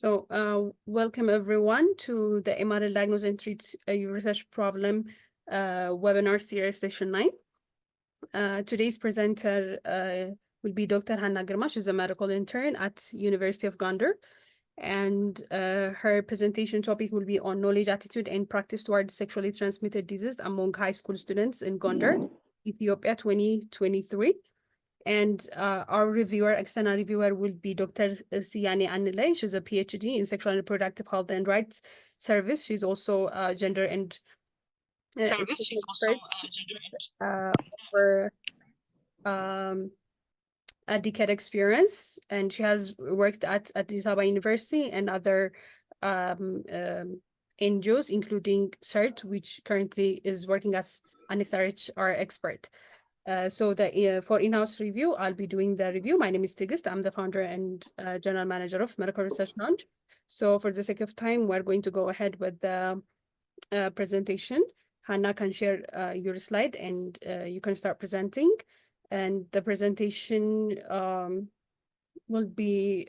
Welcome everyone to the MRL Diagnose and Treat Your Research Problem webinar series session 9. Today's presenter will be Dr. Hannah Girma. She's a medical intern at University of Gondar, and her presentation topic will be on knowledge, attitude, and practice towards sexually transmitted disease among high school students in Gondar, Ethiopia 2023. And our external reviewer will be Dr. Siyani Anile. She's a PhD in Sexual and Reproductive Health and Rights Service. She's also gender and expert for a decade experience, and she has worked at Addis Ababa University and other NGOs, including CERT, which currently is working as an SRHR expert. For in-house review, I'll be doing the review. My name is Tigist. I'm the founder and general manager of Medical Research Lounge. So for the sake of time, we're going to go ahead with the presentation. Hannah can share your slide and you can start presenting. And the presentation will be,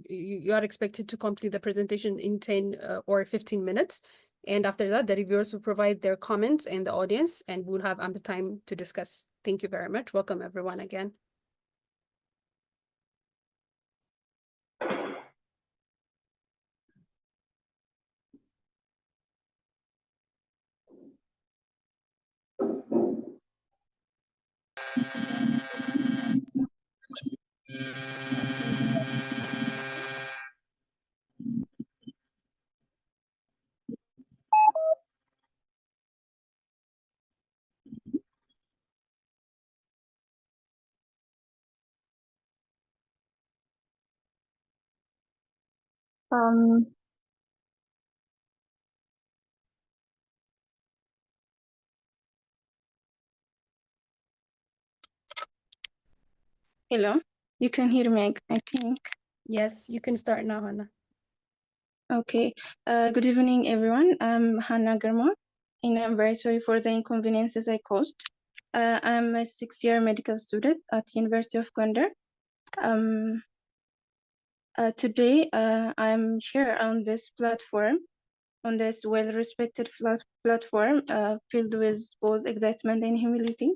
you are expected to complete the presentation in 10 or 15 minutes. And after that, the reviewers will provide their comments and the audience, and we'll have ample time to discuss. Thank you very much. Welcome everyone again. Hello, you can hear me, I think. Yes, you can start now, Hannah. Okay, good evening, everyone. I'm Hannah Girma, and I'm very sorry for the inconveniences I caused. I'm a 6th-year medical student at University of Gondar. Today, I'm here on this platform, on this well-respected platform, filled with both excitement and humility.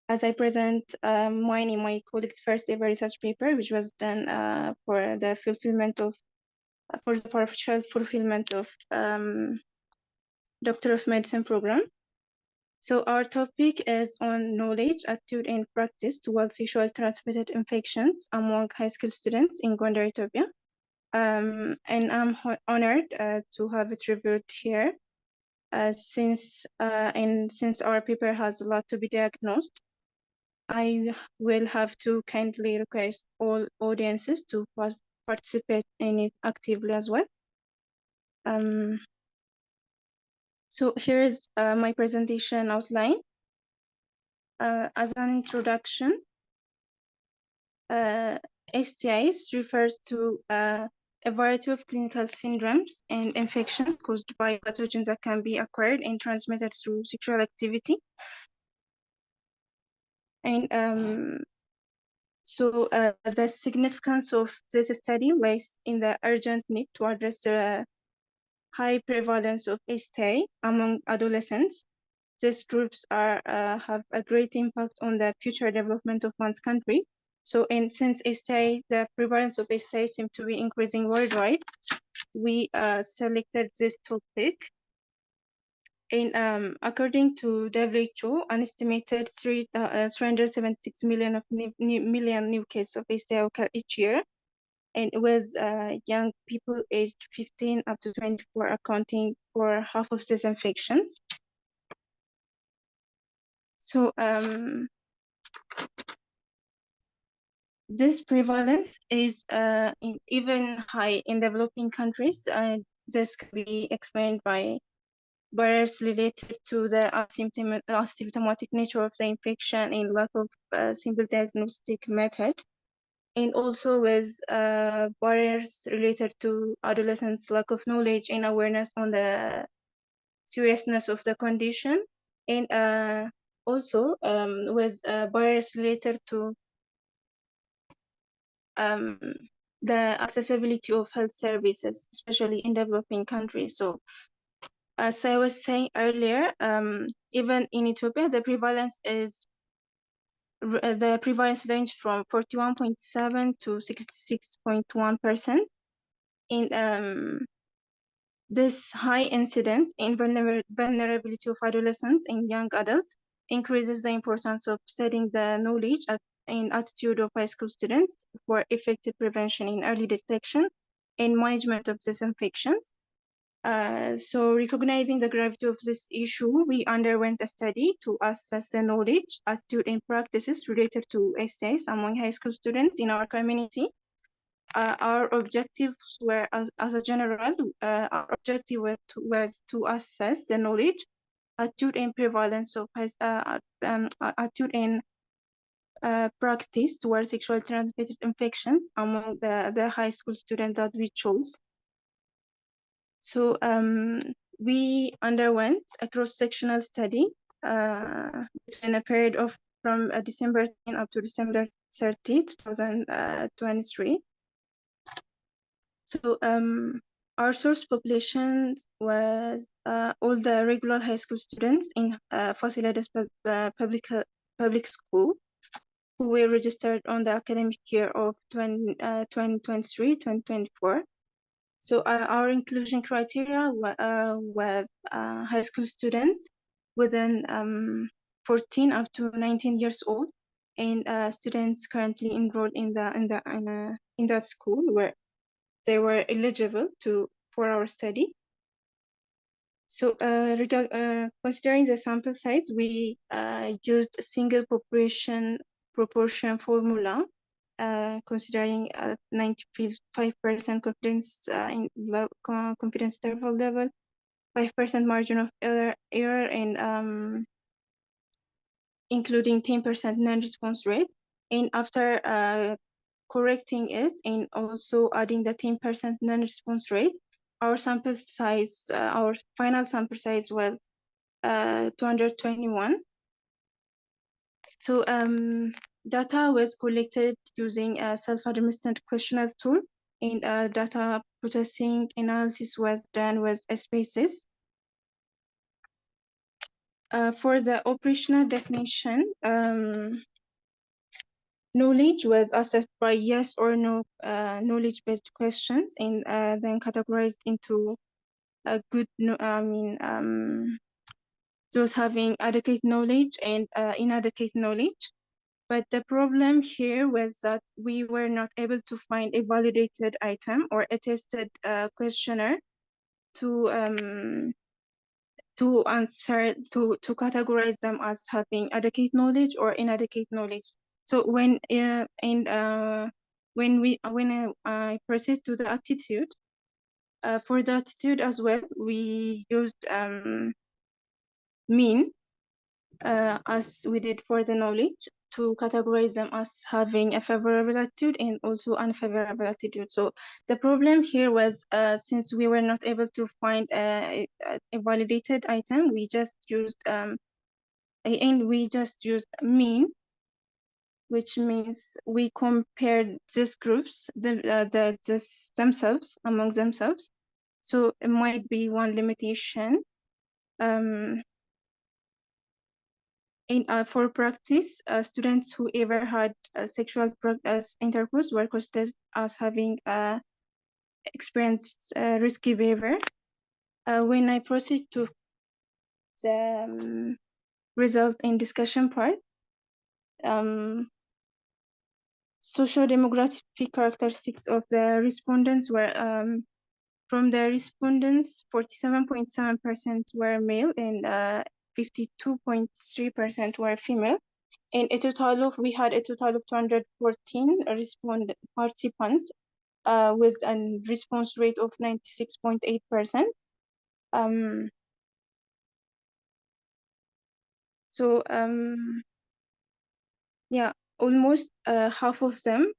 As I present mine in my colleague's first ever research paper, which was done for the partial fulfillment of Doctor of Medicine program. So our topic is on knowledge, attitude, and practice towards sexually transmitted infections among high school students in Gondar, Ethiopia. And I'm honored to have it reviewed here, since our paper has a lot to be diagnosed. I will have to kindly request all audiences to participate in it actively as well. So here's my presentation outline. As an introduction, STIs refers to a variety of clinical syndromes and infections caused by pathogens that can be acquired and transmitted through sexual activity. And so the significance of this study lies in the urgent need to address the high prevalence of STI among adolescents. These groups have a great impact on the future development of one's country. So, and since STI, the prevalence of STI seems to be increasing worldwide, we selected this topic. And according to WHO, an estimated 376 million new cases of STI occur each year, and with young people aged 15 up to 24 accounting for half of these infections. So this prevalence is even high in developing countries. This can be explained by barriers related to the asymptomatic nature of the infection and lack of simple diagnostic method, and also with barriers related to adolescents' lack of knowledge and awareness on the seriousness of the condition, and also with barriers related to the accessibility of health services, especially in developing countries. So, as I was saying earlier, even in Ethiopia, the prevalence ranged from 41.7 to 66.1%. In this high incidence in vulnerability of adolescents and young adults increases the importance of studying the knowledge and attitude of high school students for effective prevention in early detection and management of these infections. So recognizing the gravity of this issue, we underwent a study to assess the knowledge, attitude, and practices related to STIs among high school students in our community. Our objectives were, as a general, our objective was to assess the knowledge, attitude, and prevalence of attitude and practice towards sexually transmitted infections among the high school students that we chose. So we underwent a cross-sectional study between a period of from December 10 up to December 30, 2023. So our source population was all the regular high school students in Fasilides public school who were registered on the academic year of 2023-2024. So our inclusion criteria were high school students within 14 up to 19 years old, and students currently enrolled in that school where they were eligible for our study. So considering the sample size, we used a single proportion formula, considering 95% confidence interval level, 5% margin of error, and including 10% non-response rate. And after correcting it and also adding the 10% non-response rate, our sample size, our final sample size was 221. So data was collected using a self-administered questionnaire tool, and data processing analysis was done with spaces. For the operational definition, knowledge was assessed by yes or no knowledge-based questions, and then categorized into a good, those having adequate knowledge and inadequate knowledge. But the problem here was that we were not able to find a validated item or a tested questionnaire to categorize them as having adequate knowledge or inadequate knowledge. So when I proceed to the attitude, for the attitude as well, we used mean as we did for the knowledge to categorize them as having a favorable attitude and also unfavorable attitude. So the problem here was since we were not able to find a validated item, we just used mean, which means we compared these groups themselves among themselves. So it might be one limitation. For practice, students who ever had sexual intercourse were considered as having experienced risky behavior. When I proceed to the result in discussion part, socio-demographic characteristics of the respondents were from the respondents, 47.7% were male and 52.3% were female. And we had a total of 214 participants with a response rate of 96.8%. Yeah, almost half of them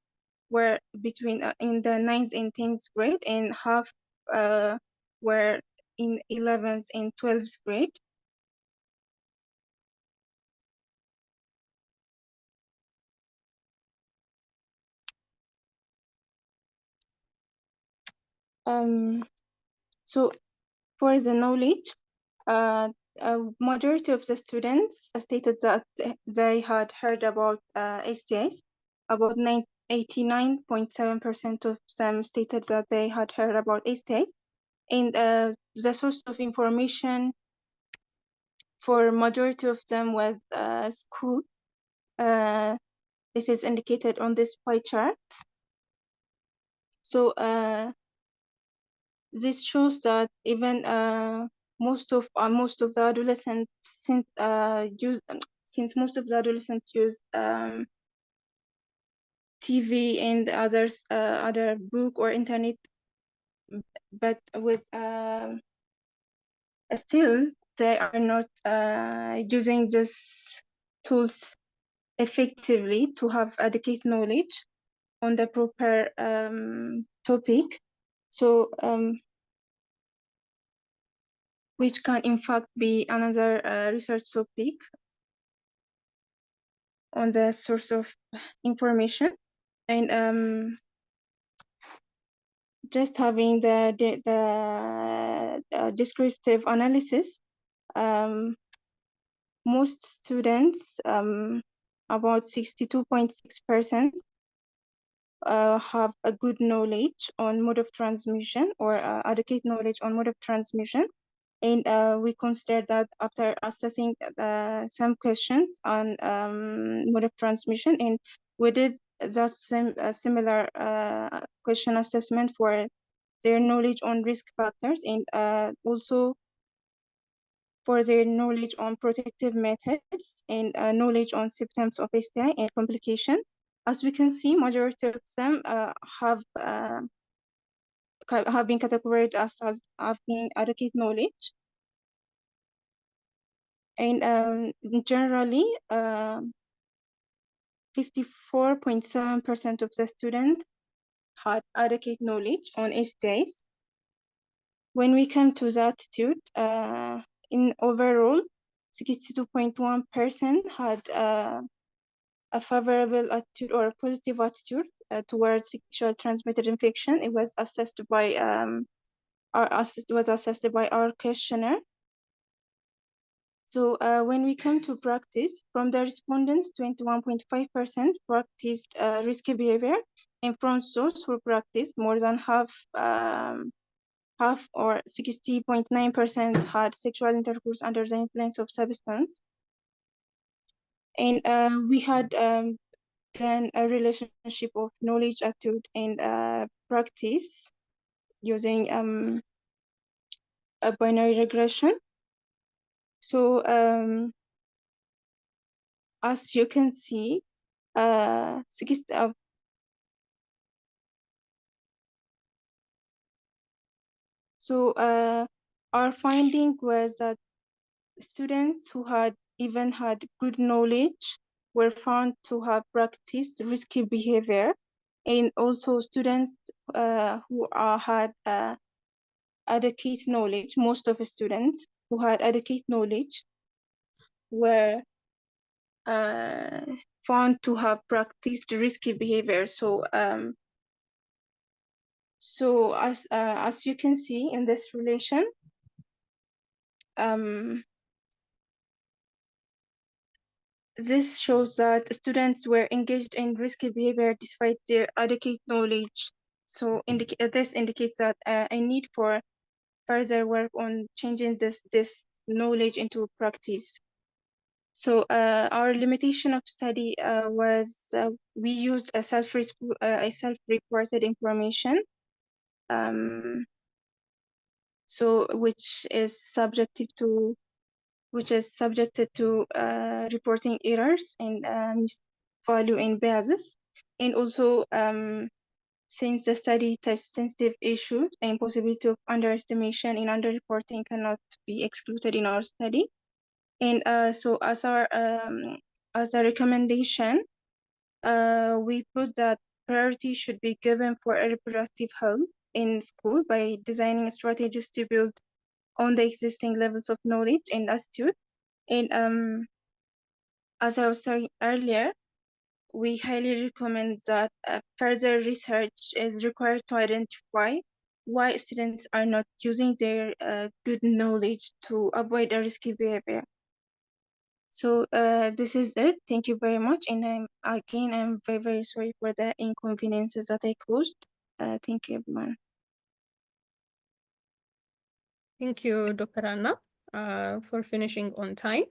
were between in the 9th and 10th grade, and half were in 11th and 12th grade. So for the knowledge, a majority of the students stated that they had heard about STIs. About 89.7% of them stated that they had heard about STIs. And the source of information for majority of them was school. This is indicated on this pie chart. So this shows that even most of the adolescents since most of the adolescents use TV and other book or internet, but with still they are not using these tools effectively to have adequate knowledge on the proper topic. So which can in fact be another research topic on the source of information. And just having the descriptive analysis, most students, about 62.6%, have a good knowledge on mode of transmission or adequate knowledge on mode of transmission. And we consider that after assessing some questions on mode of transmission, and we did that similar question assessment for their knowledge on risk factors, and also for their knowledge on protective methods, and knowledge on symptoms of STI and complication. As we can see, majority of them have been categorized as having adequate knowledge. And generally, 54.7% of the students had adequate knowledge on STIs. When we come to the attitude, in overall, 62.1% had a favorable attitude or a positive attitude towards sexual transmitted infection. It was assessed by our questionnaire. So when we come to practice, from the respondents, 21.5% practiced risky behavior, and from those who practiced, more than half or 60.9% had sexual intercourse under the influence of substance. And we had then a relationship of knowledge, attitude, and practice using a binary regression. So as you can see, our finding was that students who had good knowledge were found to have practiced risky behavior, and also students who had adequate knowledge, most of the students who had adequate knowledge were found to have practiced risky behavior. So as you can see in this relation, this shows that students were engaged in risky behavior despite their adequate knowledge. So this indicates that a need for further work on changing this knowledge into practice. So our limitation of study was we used a self-reported information, so which is subjected to reporting errors and value in biases, and also since the study tests sensitive issues and possibility of underestimation and underreporting cannot be excluded in our study. And so as a recommendation, we put that priority should be given for reproductive health in school by designing strategies to build on the existing levels of knowledge and attitude. And as I was saying earlier, we highly recommend that further research is required to identify why students are not using their good knowledge to avoid a risky behavior. So this is it. Thank you very much. And I'm very, very sorry for the inconveniences that I caused. Thank you, everyone. Thank you, Dr. Anna, for finishing on time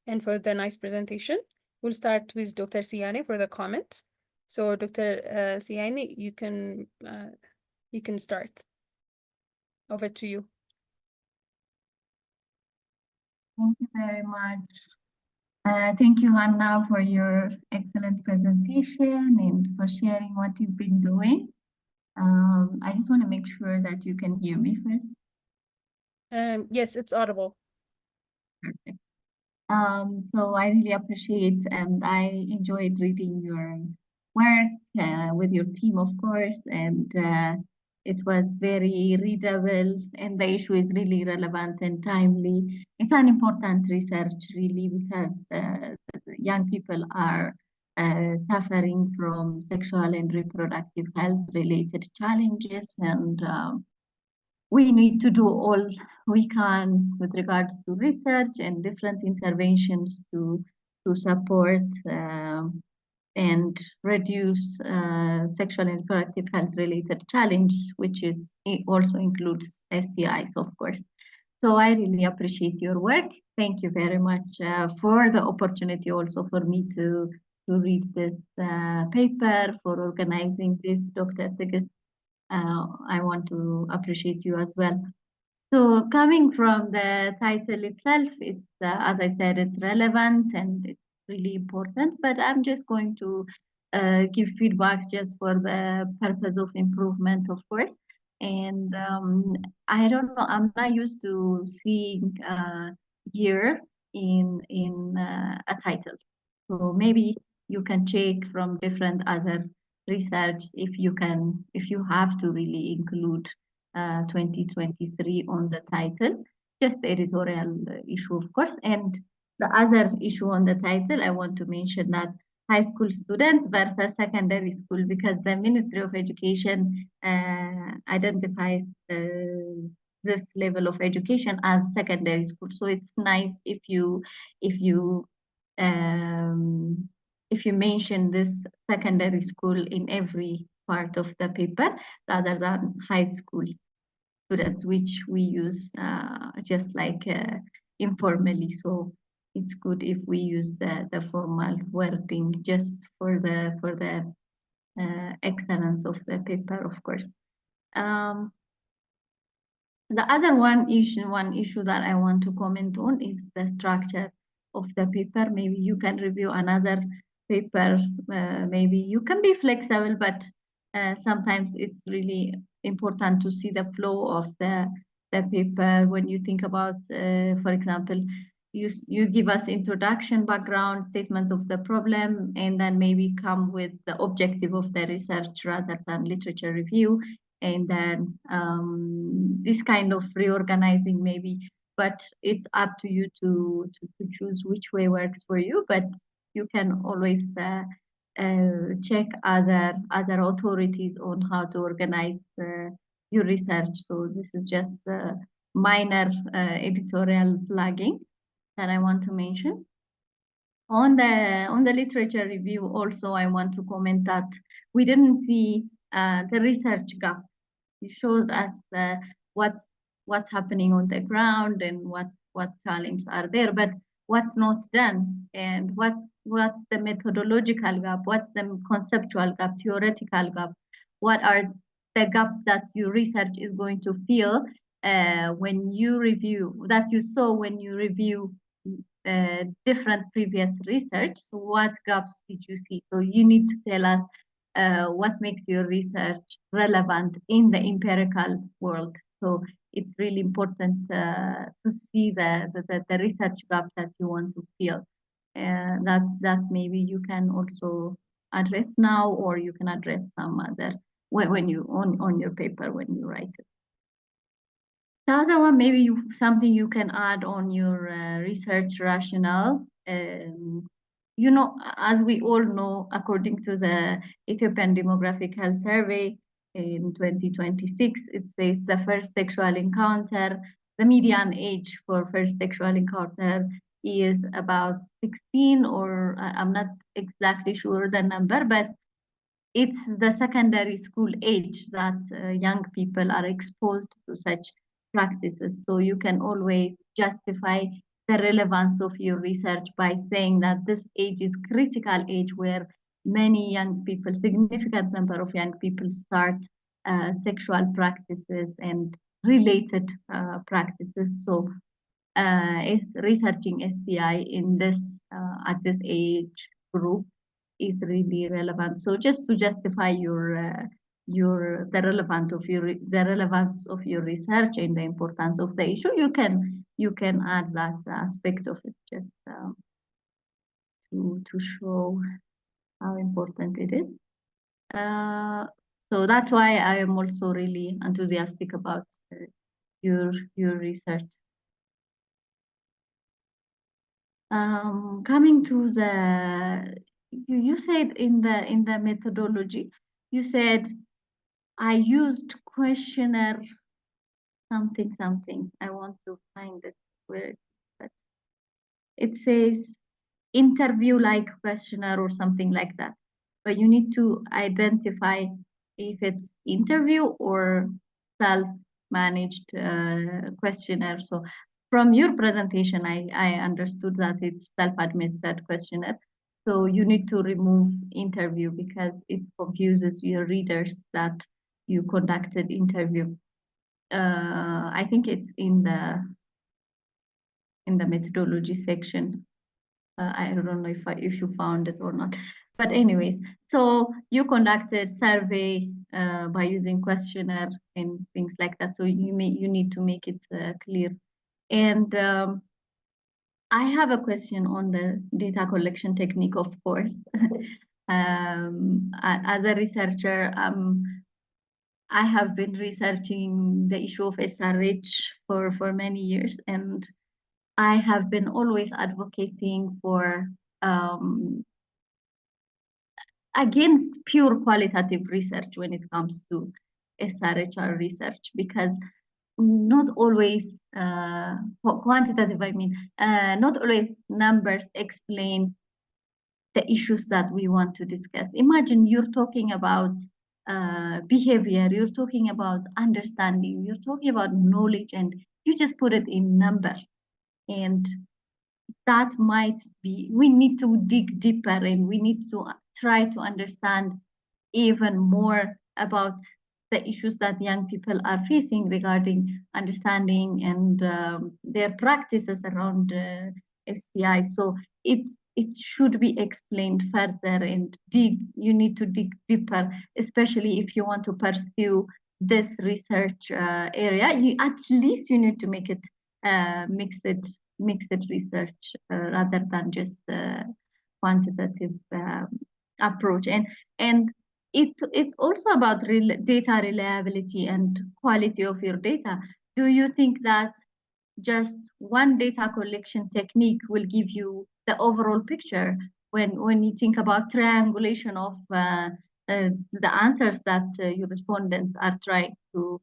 and for the nice presentation. We'll start with Dr. Siani for the comments. So, Dr. Siani, you can start. Over to you. Thank you very much. Thank you, Hannah, for your excellent presentation and for sharing what you've been doing. I just want to make sure that you can hear me first. Yes, it's audible. Perfect. So I really appreciate and I enjoyed reading your work with your team, of course, and it was very readable and the issue is really relevant and timely. It's an important research really because young people are suffering from sexual and reproductive health related challenges and we need to do all we can with regards to research and different interventions to support and reduce sexual and reproductive health related challenges, which is it also includes STIs, of course. So I really appreciate your work. Thank you very much for the opportunity also for me to read this paper, for organizing this, Dr. Tigis. I want to appreciate you as well. So coming from the title itself, it's as I said, it's relevant and it's really important, but I'm just going to give feedback just for the purpose of improvement, of course. And I don't know, I'm not used to seeing year in a title. So maybe you can check from different other research if you have to really include 2023 on the title, just the editorial issue, of course. And the other issue on the title, I want to mention that high school students versus secondary school, because the Ministry of Education identifies this level of education as secondary school. So it's nice if you mention this secondary school in every part of the paper rather than high school students, which we use just like informally. So it's good if we use the formal wording just for the excellence of the paper, of course. The other one issue that I want to comment on is the structure of the paper. Maybe you can review another paper. Maybe you can be flexible, but sometimes it's really important to see the flow of the paper when you think about, for example, you give us introduction, background, statement of the problem, and then maybe come with the objective of the research rather than literature review. And then this kind of reorganizing maybe, but it's up to you to choose which way works for you. But you can always check other authorities on how to organize your research. So this is just a minor editorial flagging that I want to mention. On the literature review, also I want to comment that we didn't see the research gap. It shows us what's happening on the ground and what challenges are there, but what's not done and what's the methodological gap, what's the conceptual gap, theoretical gap, what are the gaps that your research is going to fill when you review that you saw when you review different previous research. So what gaps did you see? So you need to tell us what makes your research relevant in the empirical world. So it's really important to see the research gap that you want to fill. That's maybe you can also address now, or you can address some other when you on your paper when you write it. The other one, maybe something you can add on your research rationale. You know, as we all know, according to the Ethiopian Demographic Health Survey, in 2026, it says the first sexual encounter, the median age for first sexual encounter is about 16, or I'm not exactly sure the number, but it's the secondary school age that young people are exposed to such practices. So you can always justify the relevance of your research by saying that this age is critical age where many young people, significant number of young people start sexual practices and related practices. So is researching STI in this at this age group is really relevant. So just to justify the relevance of your research and the importance of the issue, you can add that aspect of it just to show how important it is. So that's why I am also really enthusiastic about your research. Coming to you said in the methodology, you said I used questionnaire something. I want to find it where it says interview-like questionnaire or something like that. But you need to identify if it's interview or self-managed questionnaire. So from your presentation, I understood that it's self-administered questionnaire. So you need to remove interview because it confuses your readers that you conducted interview. I think it's in the methodology section. I don't know if you found it or not, but anyways, so you conducted survey by using questionnaire and things like that. So you need to make it clear. And I have a question on the data collection technique, of course. As a researcher, I have been researching the issue of SRH for many years, and I have been always advocating for against pure qualitative research when it comes to SRHR research, because not always quantitative, not always numbers explain the issues that we want to discuss. Imagine you're talking about behavior, you're talking about understanding, you're talking about knowledge, and you just put it in number. And that might be, we need to dig deeper and we need to try to understand even more about the issues that young people are facing regarding understanding and their practices around STI. So it should be explained further and you need to dig deeper, especially if you want to pursue this research area. At least you need to make it mixed research rather than just quantitative approach. And it's also about data reliability and quality of your data. Do you think that just one data collection technique will give you the overall picture when you think about triangulation of the answers that your respondents are trying to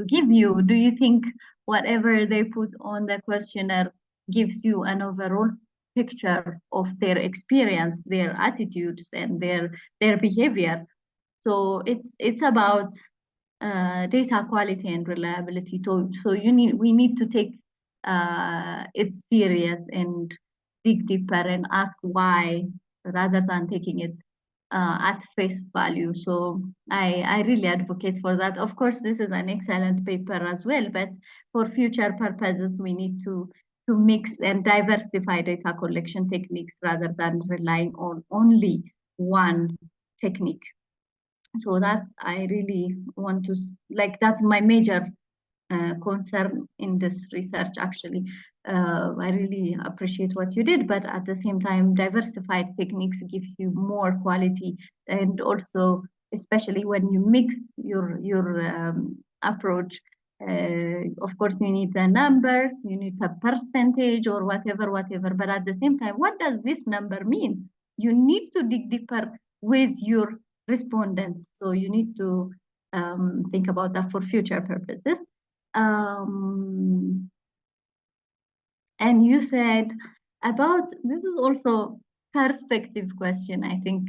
give you? Do you think whatever they put on the questionnaire gives you an overall picture of their experience, their attitudes, and their behavior? So it's about data quality and reliability. So we need to take it serious and dig deeper and ask why, rather than taking it at face value. So I really advocate for that. Of course, this is an excellent paper as well, but for future purposes, we need to mix and diversify data collection techniques rather than relying on only one technique. So that I really want to, that's my major concern in this research, actually. I really appreciate what you did, but at the same time, diversified techniques give you more quality, and also, especially when you mix your approach, of course, you need the numbers, you need a percentage or whatever, but at the same time, what does this number mean? You need to dig deeper with your respondents. So you need to think about that for future purposes. And you said about, this is also perspective question. I think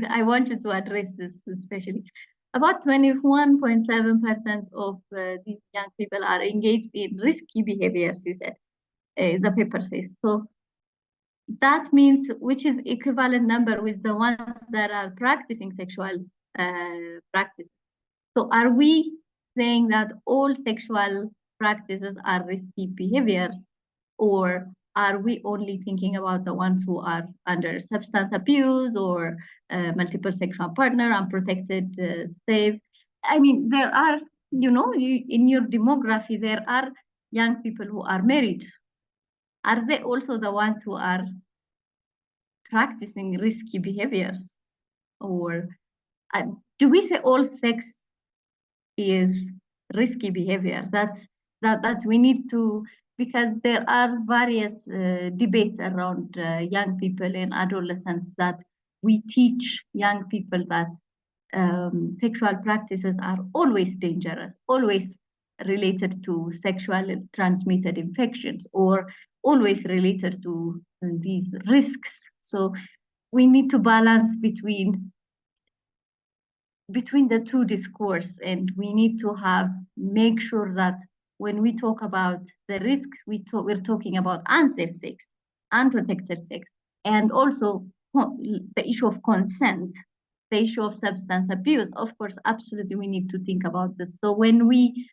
I want you to address this especially. About 21.7% of these young people are engaged in risky behaviors, you said, the paper says. So that means, which is equivalent number with the ones that are practicing sexual practice. So are we saying that all sexual practices are risky behaviors, or are we only thinking about the ones who are under substance abuse or multiple sexual partner, unprotected, safe? I mean, there are, in your demography, there are young people who are married. Are they also the ones who are practicing risky behaviors? Or do we say all sex is risky behavior? That we need to, because there are various debates around young people and adolescents, that we teach young people that sexual practices are always dangerous, always related to sexually transmitted infections, or always related to these risks. So we need to balance between the two discourse, and we need to make sure that when we talk about the risks, we're talking about unsafe sex, unprotected sex, and also the issue of consent, the issue of substance abuse. Of course, absolutely, we need to think about this. So when we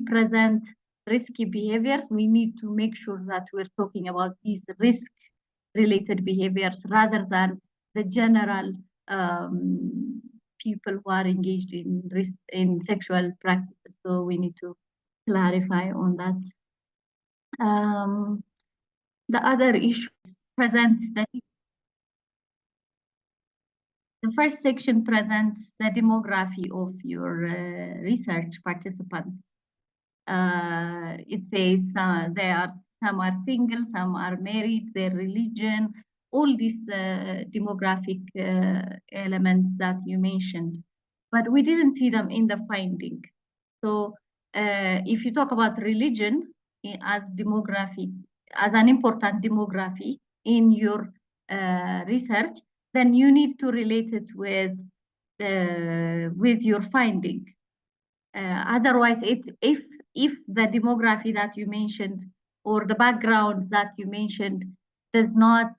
present risky behaviors, we need to make sure that we're talking about these risk-related behaviors rather than the general people who are engaged in sexual practices. So we need to clarify on that. The other issue presents the first section presents the demography of your research participants. It says some are single, some are married, their religion, all these demographic elements that you mentioned, but we didn't see them in the finding. So if you talk about religion as demography, as an important demography in your research, then you need to relate it with your finding. Otherwise, if the demography that you mentioned or the background that you mentioned does not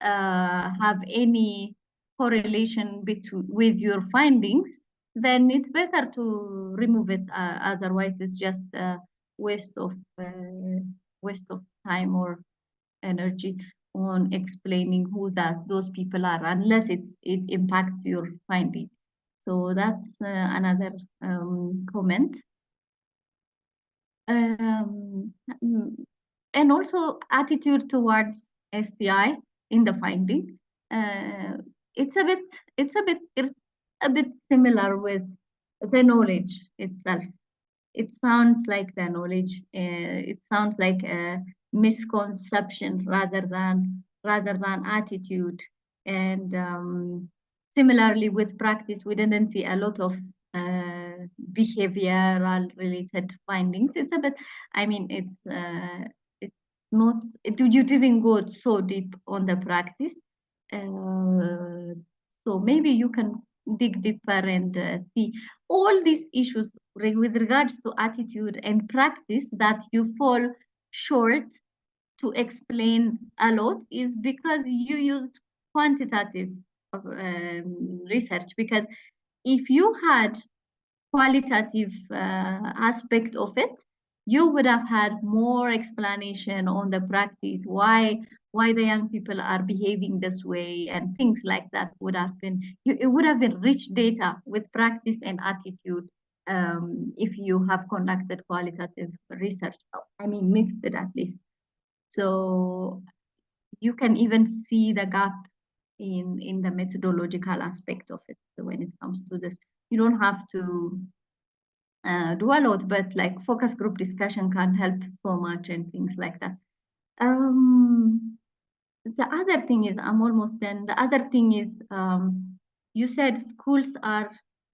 have any correlation with your findings, then it's better to remove it. Otherwise, it's just a waste of time or energy on explaining who those people are, unless it impacts your finding. So that's another comment. And also attitude towards STI in the finding. It's a bit similar with the knowledge itself. It sounds like the knowledge. It sounds like a misconception rather than attitude. And similarly with practice, we didn't see a lot of behavioral related findings. It's a bit, I mean, it's not, you didn't go so deep on the practice. So maybe you can dig deeper and see all these issues with regards to attitude and practice that you fall short to explain a lot, is because you used quantitative research. Because if you had qualitative aspect of it, you would have had more explanation on the practice, why the young people are behaving this way, and things like that would have been, it would have been rich data with practice and attitude if you have conducted qualitative research. I mean, mixed at least. So you can even see the gap in the methodological aspect of it when it comes to this. You don't have to do a lot, but like focus group discussion can help so much and things like that. The other thing is, I'm almost done. The other thing is you said schools are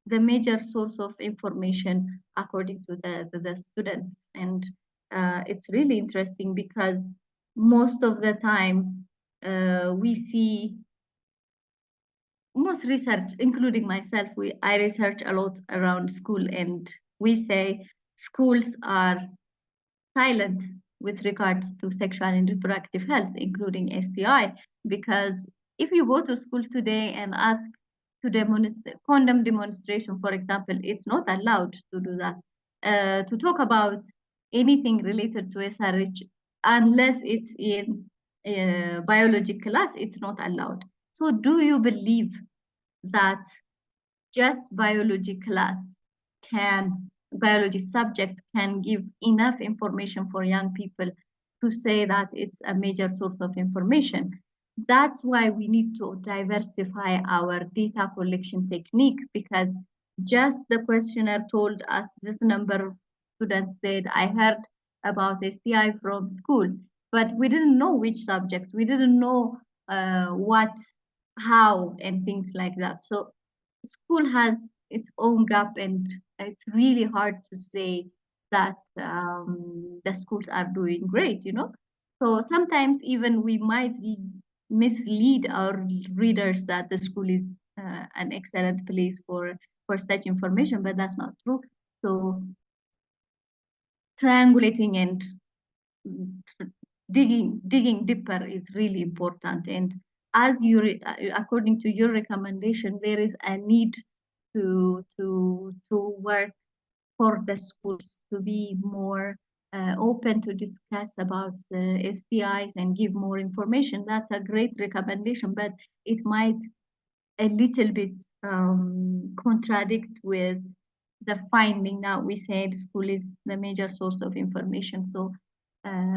the major source of information according to the students. And it's really interesting because most of the time we see most research, including myself, I research a lot around school, and we say schools are silent with regards to sexual and reproductive health, including STI, because if you go to school today and ask to demonstrate condom demonstration, for example, it's not allowed to do that. To talk about anything related to SRH, unless it's in biology class, it's not allowed. So do you believe that just biology subject can give enough information for young people to say that it's a major source of information? That's why we need to diversify our data collection technique, because just the questionnaire told us this number of students said, I heard about STI from school, but we didn't know which subject, we didn't know what, how, and things like that. So school has its own gap, and it's really hard to say that the schools are doing great, you know. So sometimes even we might mislead our readers that the school is an excellent place for such information, but that's not true. So triangulating and digging deeper is really important. And as you according to your recommendation, there is a need to work for the schools to be more open to discuss about STIs and give more information. That's a great recommendation, but it might a little bit contradict with the finding that we said school is the major source of information. So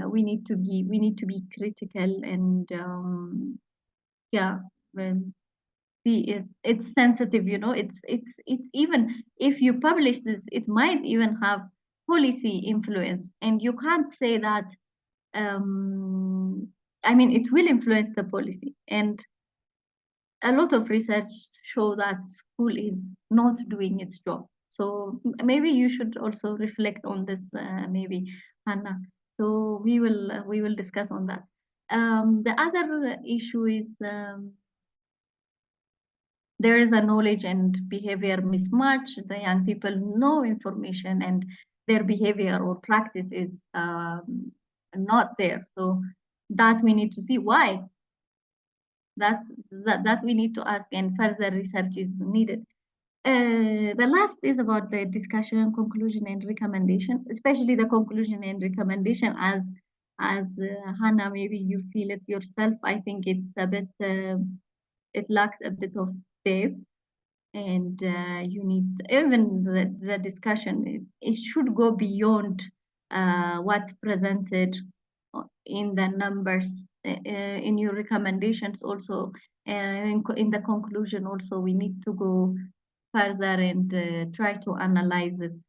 we need to be critical, and yeah, it's sensitive, you know. It's even if you publish this, it might even have policy influence, and you can't say that. I mean, it will influence the policy, and a lot of research show that school is not doing its job. So maybe you should also reflect on this, maybe, Hannah. So we will discuss on that. The other issue is there is a knowledge and behavior mismatch. The young people know information and their behavior or practice is not there. So that we need to see why. That we need to ask, and further research is needed. The last is about the discussion, conclusion, and recommendation, especially the conclusion and recommendation. As Hannah, maybe you feel it yourself. I think it's a bit, it lacks a bit of depth, and you need even the discussion. It should go beyond what's presented in the numbers. In your recommendations also, in the conclusion also, we need to go further and try to analyze it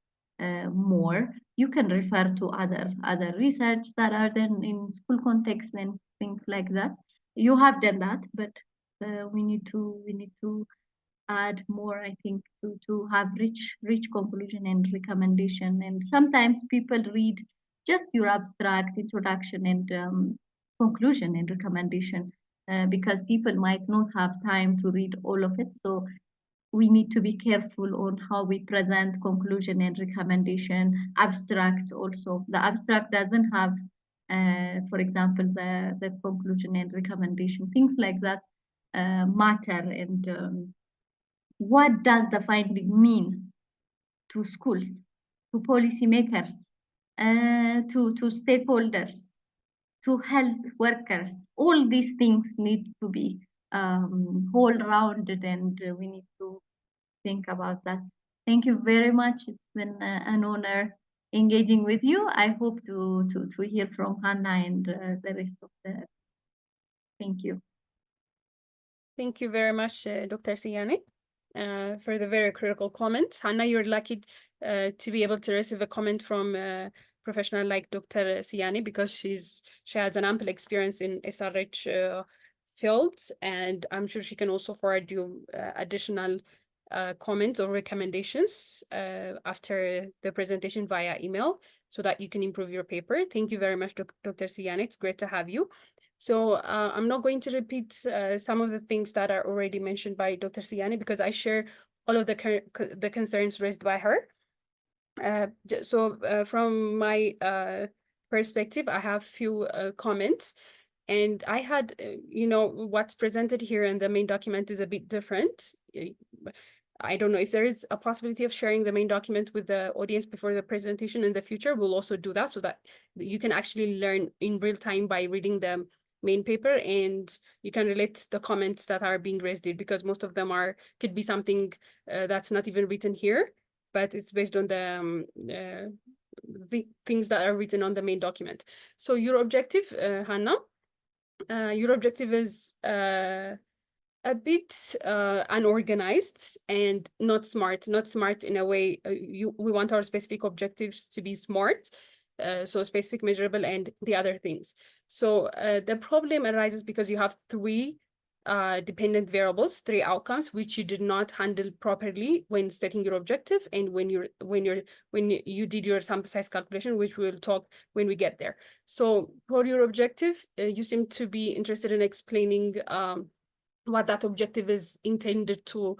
more. You can refer to other research that are done in school context and things like that. You have done that, but we need to add more, I think, to have rich conclusion and recommendation. And sometimes people read just your abstract, introduction, and conclusion and recommendation, because people might not have time to read all of it. So we need to be careful on how we present conclusion and recommendation. Abstract also, the abstract doesn't have for example, the conclusion and recommendation, things like that matter. And what does the finding mean to schools, to policymakers, to stakeholders, to health workers? All these things need to be whole-rounded, and we need to think about that. Thank you very much. It's been an honor engaging with you. I hope to hear from Hannah and the rest of the. Thank you. Thank you very much, Dr. Siani, for the very critical comments. Hannah, you're lucky to be able to receive a comment from a professional like Dr. Siani, because she has an ample experience in SRH filled, and I'm sure she can also forward you additional comments or recommendations after the presentation via email so that you can improve your paper. Thank you very much, Dr. Siani. It's great to have you. So I'm not going to repeat some of the things that are already mentioned by Dr. Siani because I share all of the concerns raised by her. From my perspective, I have few comments. And I had, what's presented here in the main document is a bit different. I don't know if there is a possibility of sharing the main document with the audience before the presentation in the future. We'll also do that so that you can actually learn in real time by reading the main paper, and you can relate the comments that are being raised here because most of them could be something that's not even written here, but it's based on the things that are written on the main document. So your objective, Hannah, your objective is a bit unorganized and not smart in a way. We want our specific objectives to be smart, so specific, measurable, and the other things. So the problem arises because you have three dependent variables, three outcomes, which you did not handle properly when setting your objective and when you did your sample size calculation, which we'll talk when we get there. So for your objective, you seem to be interested in explaining what that objective is intended to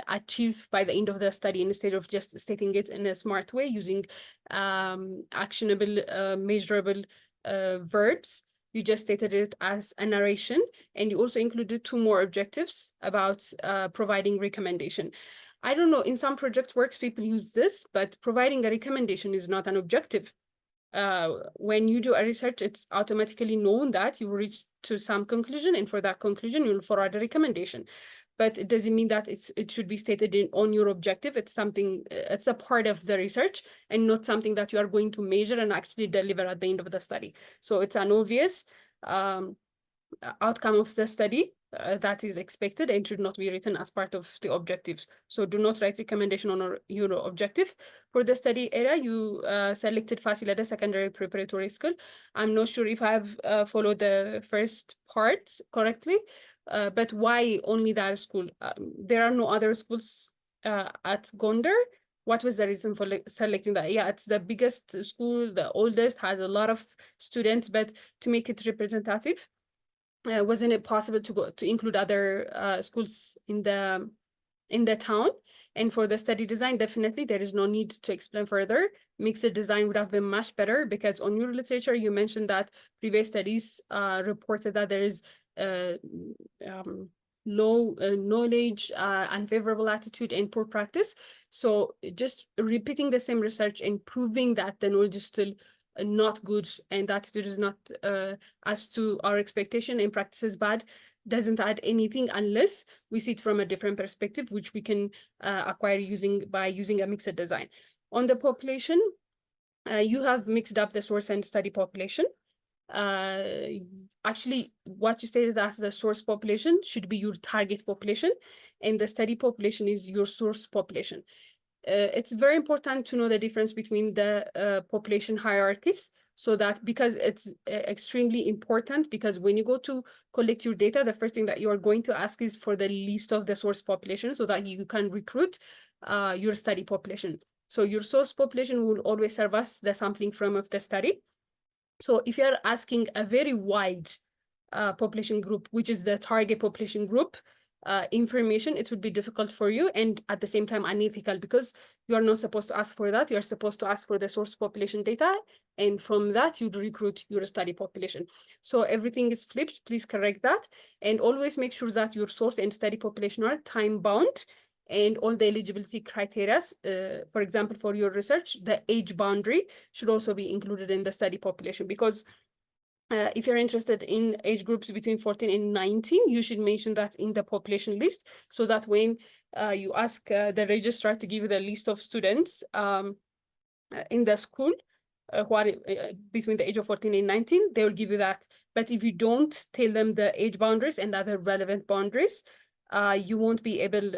achieve by the end of the study, instead of just stating it in a smart way using actionable, measurable verbs. You just stated it as a narration, and you also included two more objectives about providing recommendation. I don't know, in some project works, people use this, but providing a recommendation is not an objective. When you do a research, it's automatically known that you will reach to some conclusion, and for that conclusion, you will forward a recommendation. But it doesn't mean that it should be stated on your objective. It's something, it's a part of the research and not something that you are going to measure and actually deliver at the end of the study. So it's an obvious outcome of the study that is expected and should not be written as part of the objectives. So do not write recommendation on your objective. For the study area, you selected Fasilada Secondary Preparatory School. I'm not sure if I've followed the first part correctly, but why only that school? There are no other schools at Gondar. What was the reason for selecting that? Yeah, it's the biggest school, the oldest, has a lot of students, but to make it representative, wasn't it possible to include other schools in the town? And for the study design, definitely there is no need to explain further. Mixed design would have been much better, because on your literature you mentioned that previous studies reported that there is low knowledge, unfavorable attitude, and poor practice. So just repeating the same research and proving that the knowledge is still not good and the attitude is not as to our expectation and practice is bad doesn't add anything unless we see it from a different perspective, which we can acquire by using a mixed design. On the population, you have mixed up the source and study population. Actually, what you stated as the source population should be your target population, and the study population is your source population. It's very important to know the difference between the population hierarchies, so that, because it's extremely important, because when you go to collect your data, the first thing that you are going to ask is for the list of the source population so that you can recruit your study population. So your source population will always serve as the sampling frame of the study. So if you're asking a very wide population group, which is the target population group, information, it would be difficult for you and at the same time unethical, because you are not supposed to ask for that. You're supposed to ask for the source population data, and from that you'd recruit your study population. So everything is flipped. Please correct that, and always make sure that your source and study population are time bound, and all the eligibility criteria, for example, for your research, the age boundary should also be included in the study population, because if you're interested in age groups between 14 and 19, you should mention that in the population list, so that when you ask the registrar to give you the list of students in the school between the age of 14 and 19, they will give you that. But if you don't tell them the age boundaries and other relevant boundaries, you won't be able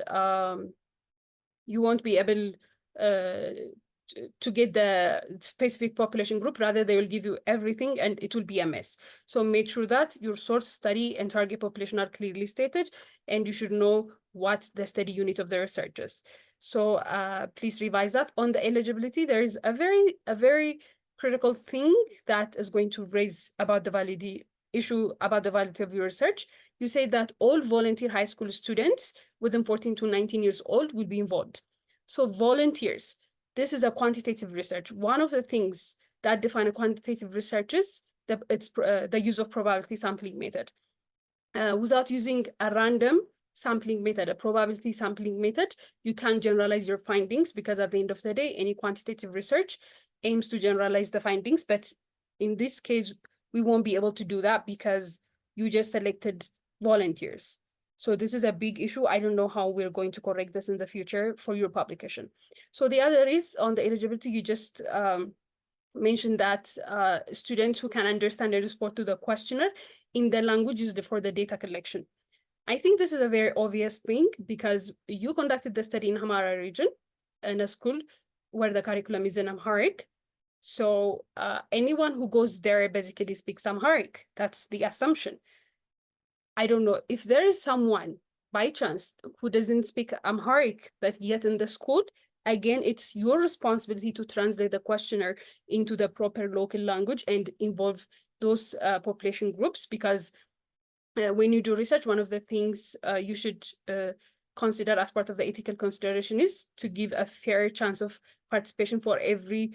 to get the specific population group. Rather, they will give you everything and it will be a mess. So make sure that your source, study, and target population are clearly stated, and you should know what the study unit of the research is. So please revise that. On the eligibility, there is a very critical thing that is going to raise about the validity issue about the validity of your research. You say that all volunteer high school students within 14 to 19 years old will be involved. So volunteers, this is a quantitative research. One of the things that define a quantitative research is the use of probability sampling method. Without using a random sampling method, a probability sampling method, you can generalize your findings, because at the end of the day, any quantitative research aims to generalize the findings. But in this case, we won't be able to do that because you just selected volunteers. So this is a big issue. I don't know how we're going to correct this in the future for your publication. So the other is on the eligibility, you just mentioned that students who can understand and respond to the questionnaire in the language used for the data collection. I think this is a very obvious thing because you conducted the study in Amhara region in a school where the curriculum is in Amharic. So anyone who goes there basically speaks Amharic. That's the assumption. I don't know if there is someone by chance who doesn't speak Amharic, but yet in the school, again, it's your responsibility to translate the questionnaire into the proper local language and involve those population groups, because when you do research, one of the things you should consider as part of the ethical consideration is to give a fair chance of participation for every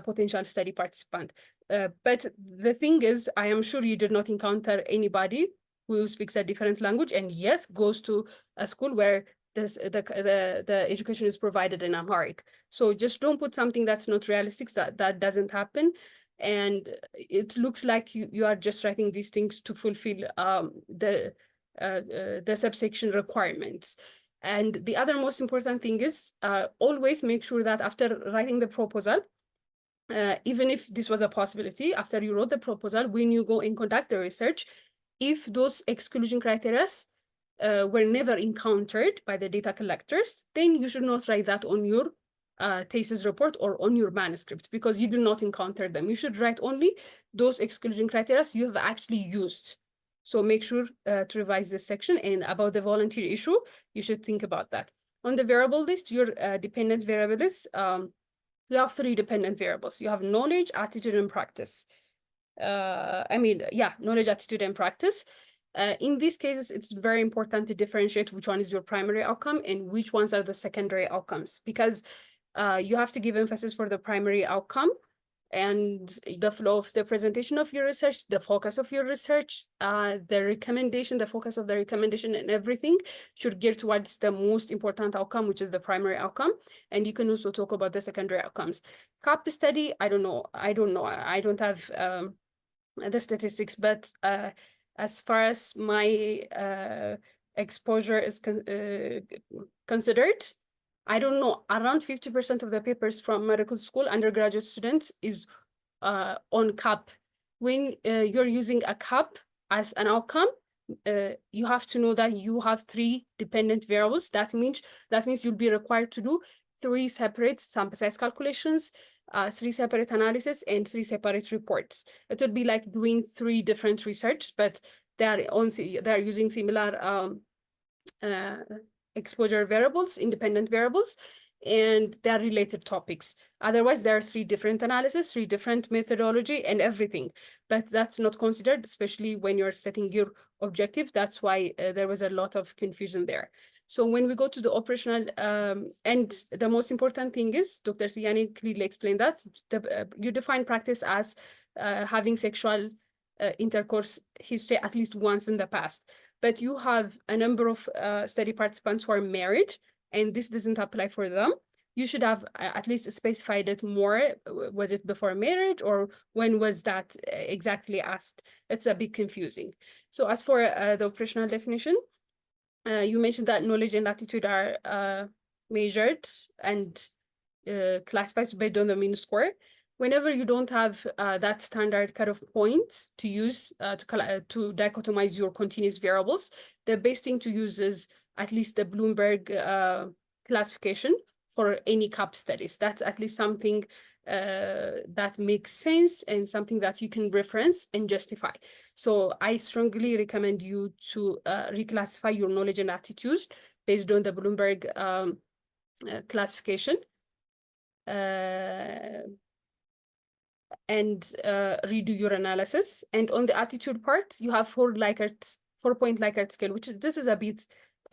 potential study participant. But the thing is, I am sure you did not encounter anybody who speaks a different language and yet goes to a school where the education is provided in Amharic. So just don't put something that's not realistic, that doesn't happen. And it looks like you are just writing these things to fulfill the subsection requirements. And the other most important thing is always make sure that after writing the proposal, even if this was a possibility, after you wrote the proposal, when you go and conduct the research, if those exclusion criteria were never encountered by the data collectors, then you should not write that on your thesis report or on your manuscript, because you do not encounter them. You should write only those exclusion criteria you have actually used. So make sure to revise this section. And about the volunteer issue, you should think about that. On the variable list, your dependent variables, you have 3 dependent variables. You have knowledge, attitude, and practice. Knowledge, attitude, and practice. In these cases, it's very important to differentiate which one is your primary outcome and which ones are the secondary outcomes, because you have to give emphasis for the primary outcome and the flow of the presentation of your research, the focus of your research, the recommendation, the focus of the recommendation, and everything should gear towards the most important outcome, which is the primary outcome. And you can also talk about the secondary outcomes. CAP study, I don't know. I don't have the statistics, but as far as my exposure is considered, I don't know, around 50% of the papers from medical school undergraduate students is on CAP. When you're using a CAP as an outcome, you have to know that you have 3 dependent variables. That means you'll be required to do 3 separate sample size calculations, 3 separate analysis, and 3 separate reports. It would be like doing 3 different research, but they're using similar exposure variables, independent variables, and they're related topics. Otherwise, there are 3 different analysis, 3 different methodology, and everything. But that's not considered, especially when you're setting your objective. That's why there was a lot of confusion there. So when we go to the operational, and the most important thing is, Dr. Siyani clearly explained that, you define practice as having sexual intercourse history at least once in the past. But you have a number of study participants who are married, and this doesn't apply for them. You should have at least specified it more. Was it before marriage, or when was that exactly asked? It's a bit confusing. So as for the operational definition, you mentioned that knowledge and attitude are measured and classified based on the mean score. Whenever you don't have that standard cutoff point to use to dichotomize your continuous variables, the best thing to use is at least the Bloomberg classification for any CAP studies. That's at least something that makes sense and something that you can reference and justify. So I strongly recommend you to reclassify your knowledge and attitudes based on the Bloomberg classification. And redo your analysis. And on the attitude part, you have 4-point Likert scale, which this is a bit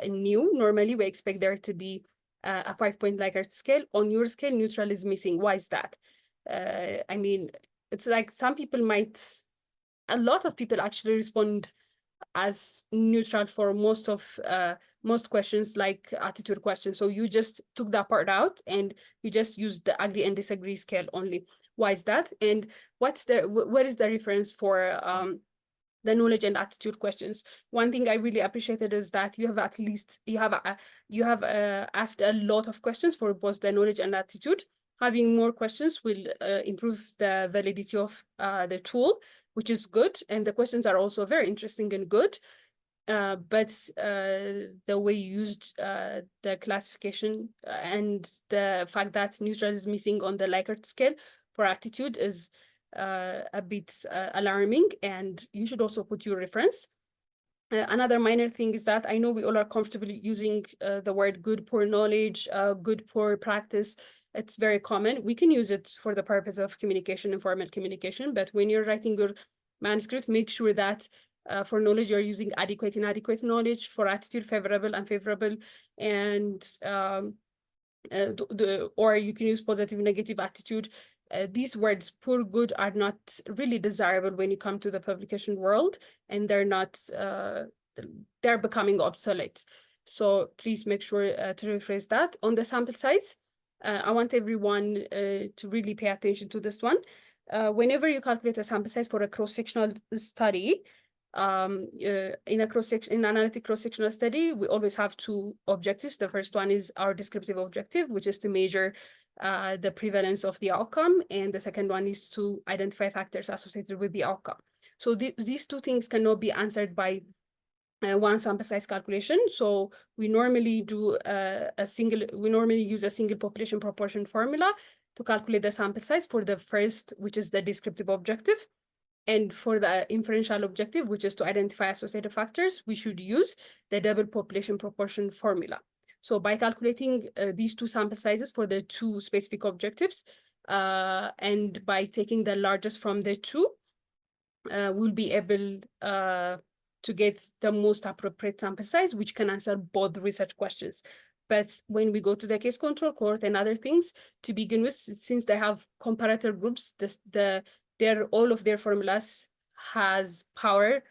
new. Normally, we expect there to be a 5-point Likert scale. On your scale, neutral is missing. Why is that? I mean, it's like a lot of people actually respond as neutral for most questions, like attitude questions. So you just took that part out and you just used the agree and disagree scale only. Why is that? And what is the reference for the knowledge and attitude questions? One thing I really appreciated is that you have asked a lot of questions for both the knowledge and attitude. Having more questions will improve the validity of the tool, which is good. And the questions are also very interesting and good. But the way you used the classification and the fact that neutral is missing on the Likert scale for attitude is a bit alarming, and you should also put your reference. Another minor thing is that I know we all are comfortable using the word good, poor knowledge, good, poor practice. It's very common. We can use it for the purpose of communication, informal communication, but when you're writing your manuscript, make sure that for knowledge, you're using adequate, inadequate knowledge. For attitude, favorable, unfavorable, and or you can use positive, negative attitude. These words, poor, good, are not really desirable when you come to the publication world, and they're becoming obsolete. So please make sure to rephrase that. On the sample size, I want everyone to really pay attention to this one. Whenever you calculate a sample size for a cross-sectional study, in analytic cross-sectional study, we always have two objectives. The first one is our descriptive objective, which is to measure the prevalence of the outcome, and the second one is to identify factors associated with the outcome. So these two things cannot be answered by one sample size calculation. So we normally use a single population proportion formula to calculate the sample size for the first, which is the descriptive objective. And for the inferential objective, which is to identify associated factors, we should use the double population proportion formula. So by calculating these two sample sizes for the two specific objectives, and by taking the largest from the two, we'll be able to get the most appropriate sample size, which can answer both research questions. But when we go to the case control cohort and other things, to begin with, since they have comparator groups, all of their formulas has power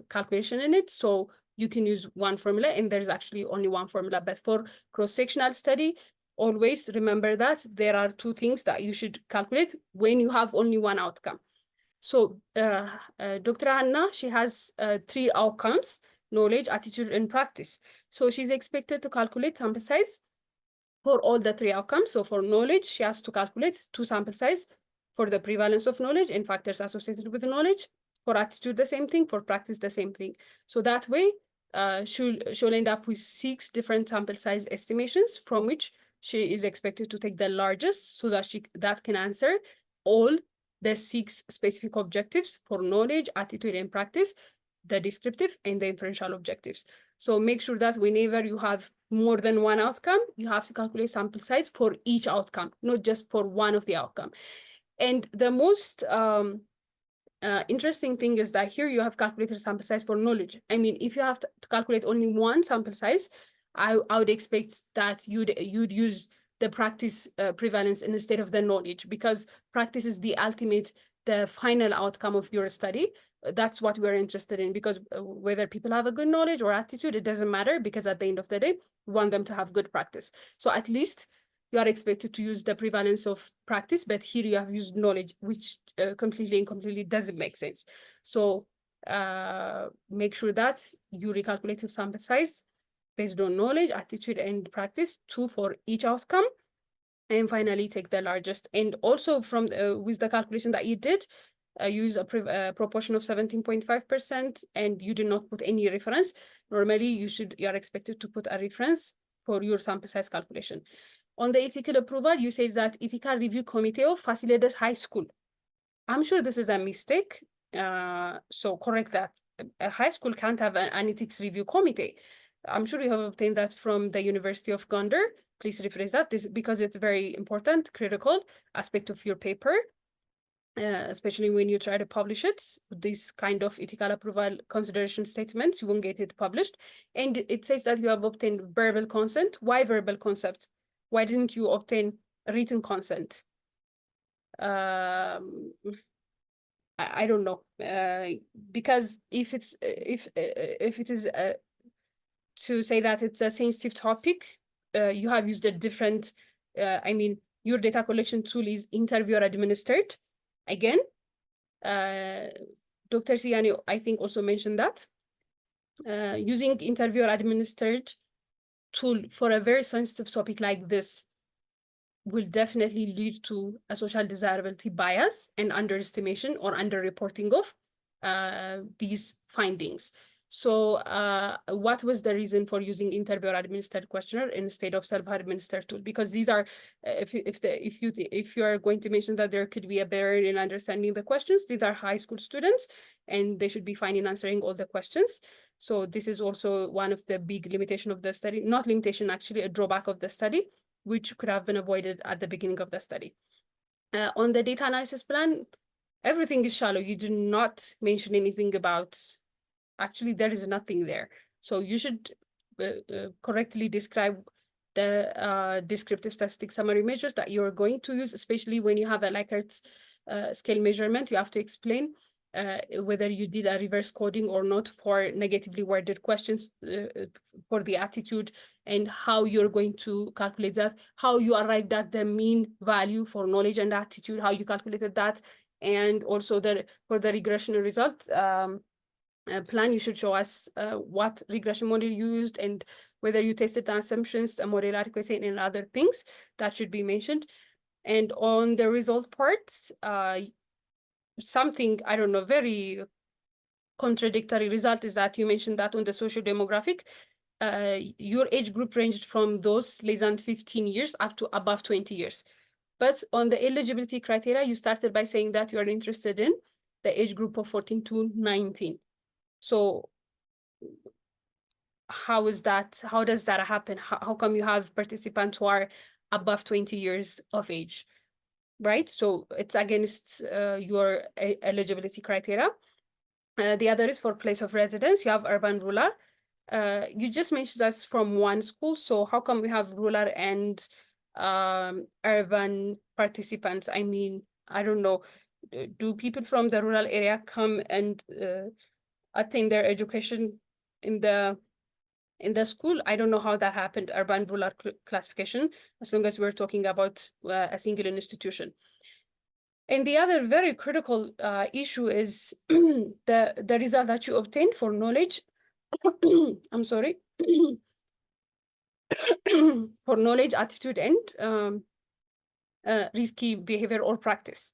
calculation in it. So you can use one formula, and there's actually only one formula. But for cross-sectional study, always remember that there are two things that you should calculate when you have only one outcome. So Dr. Anna, she has 3 outcomes: knowledge, attitude, and practice. So she's expected to calculate sample size for all the 3 outcomes. So for knowledge, she has to calculate 2 sample size for the prevalence of knowledge and factors associated with knowledge. For attitude, the same thing. For practice, the same thing. So that way, she'll end up with 6 different sample size estimations, from which she is expected to take the largest, so that can answer all the 6 specific objectives for knowledge, attitude, and practice, the descriptive and the inferential objectives. So make sure that whenever you have more than one outcome, you have to calculate sample size for each outcome, not just for one of the outcome. And the most interesting thing is that here you have calculated sample size for knowledge. I mean, if you have to calculate only one sample size, I would expect that you'd use the practice prevalence instead of the knowledge, because practice is the final outcome of your study. That's what we're interested in, because whether people have a good knowledge or attitude, it doesn't matter, because at the end of the day, we want them to have good practice. So at least you are expected to use the prevalence of practice, but here you have used knowledge, which completely doesn't make sense. So make sure that you recalculate your sample size based on knowledge, attitude, and practice, 2 for each outcome, and finally take the largest. And also from with the calculation that you did, use a proportion of 17.5%, and you do not put any reference. Normally, you are expected to put a reference for your sample size calculation. On the ethical approval, you say that ethical review committee of Fasilides High School. I'm sure this is a mistake. So correct that. A high school can't have an ethics review committee. I'm sure you have obtained that from the University of Gondar. Please rephrase that, this because it's very important, critical aspect of your paper, especially when you try to publish it. This kind of ethical approval consideration statements, you won't get it published. And it says that you have obtained verbal consent. Why verbal consent? Why didn't you obtain written consent? I don't know, because if it's if it is to say that it's a sensitive topic, you have used a different. I mean, your data collection tool is interviewer administered. Again, Dr. Siani, I think, also mentioned that using interviewer administered tool for a very sensitive topic like this will definitely lead to a social desirability bias and underestimation or underreporting of these findings. So what was the reason for using interviewer administered questionnaire instead of self-administered tool? Because these are, if you are going to mention that there could be a barrier in understanding the questions, these are high school students and they should be fine in answering all the questions. So this is also one of the big limitation of the study, not limitation, actually a drawback of the study, which could have been avoided at the beginning of the study. On the data analysis plan, everything is shallow. You do not mention anything about, actually, there is nothing there. So you should correctly describe the descriptive statistic summary measures that you're going to use, especially when you have a Likert scale measurement. You have to explain whether you did a reverse coding or not for negatively worded questions for the attitude, and how you're going to calculate that, how you arrived at the mean value for knowledge and attitude, how you calculated that, and also for the regression result plan, you should show us what regression model you used and whether you tested the assumptions, the model adequacy, and other things that should be mentioned. And on the result parts, something, I don't know, very contradictory result is that you mentioned that on the social demographic, your age group ranged from those less than 15 years up to above 20 years. But on the eligibility criteria, you started by saying that you are interested in the age group of 14 to 19. So how is that? How does that happen? How come you have participants who are above 20 years of age? Right, so it's against your eligibility criteria. The other is for place of residence. You have urban, rural. You just mentioned that's from one school, so how come we have rural and urban participants? I mean, I don't know. Do people from the rural area come and attain their education in the school? I don't know how that happened, urban rural classification, as long as we're talking about a single institution. And the other very critical issue is the result that you obtained for knowledge. I'm sorry. For knowledge, attitude, and risky behavior or practice.